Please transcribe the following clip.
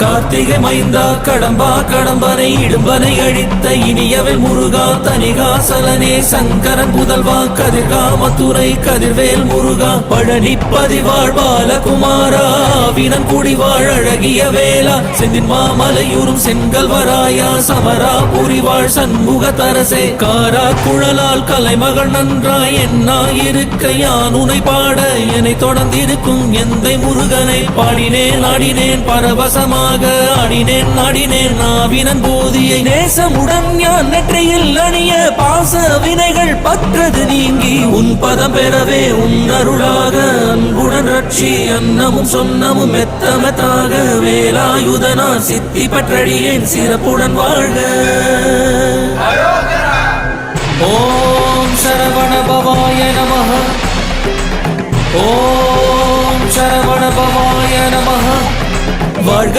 கார்த்திகை மைந்தா கடம்பா கடம்பனை இடும்பனை அழித்த இனியவள் முருகா தனிகாசலனே சங்கரன் புதல்வா கதிர்கா மதுரை கதிர்வேல் முருகா பழனி பதிவாழ் பாலகுமாரா வினன் குடிவாழ் அழகிய வேளா செந்தின் மாமலையூரும் செங்கல்வராயா சமரா புரிவாழ் சண்முக தரசே காரா குழலால் கலைமகள் நன்றாய் என்னாயிருக்க யான் உனை பாட என்னை தொடர்ந்திருக்கும் எந்தை முருகனை பாடினேன் ஆடினேன் பரவசமாக ஆடினேன் நாடினேன் நாவினன் போதியை நேசமுடன் ஞான் நெற்றியில் அணிய பாச வினைகள் பற்றது நீங்கி உன் பதம் பெறவே உன் அருளாக அன்புடன் ரட்சி அன்னமும் சொன்னமும் மெத்தமெத்தாக வேலாயுதனா சித்தி பற்றடியேன் சிறப்புடன் வாழ்க. ஓம் சரவண பவாய நமஹ. ஓம் சரவண பவாய நமஹ. வாழ்க.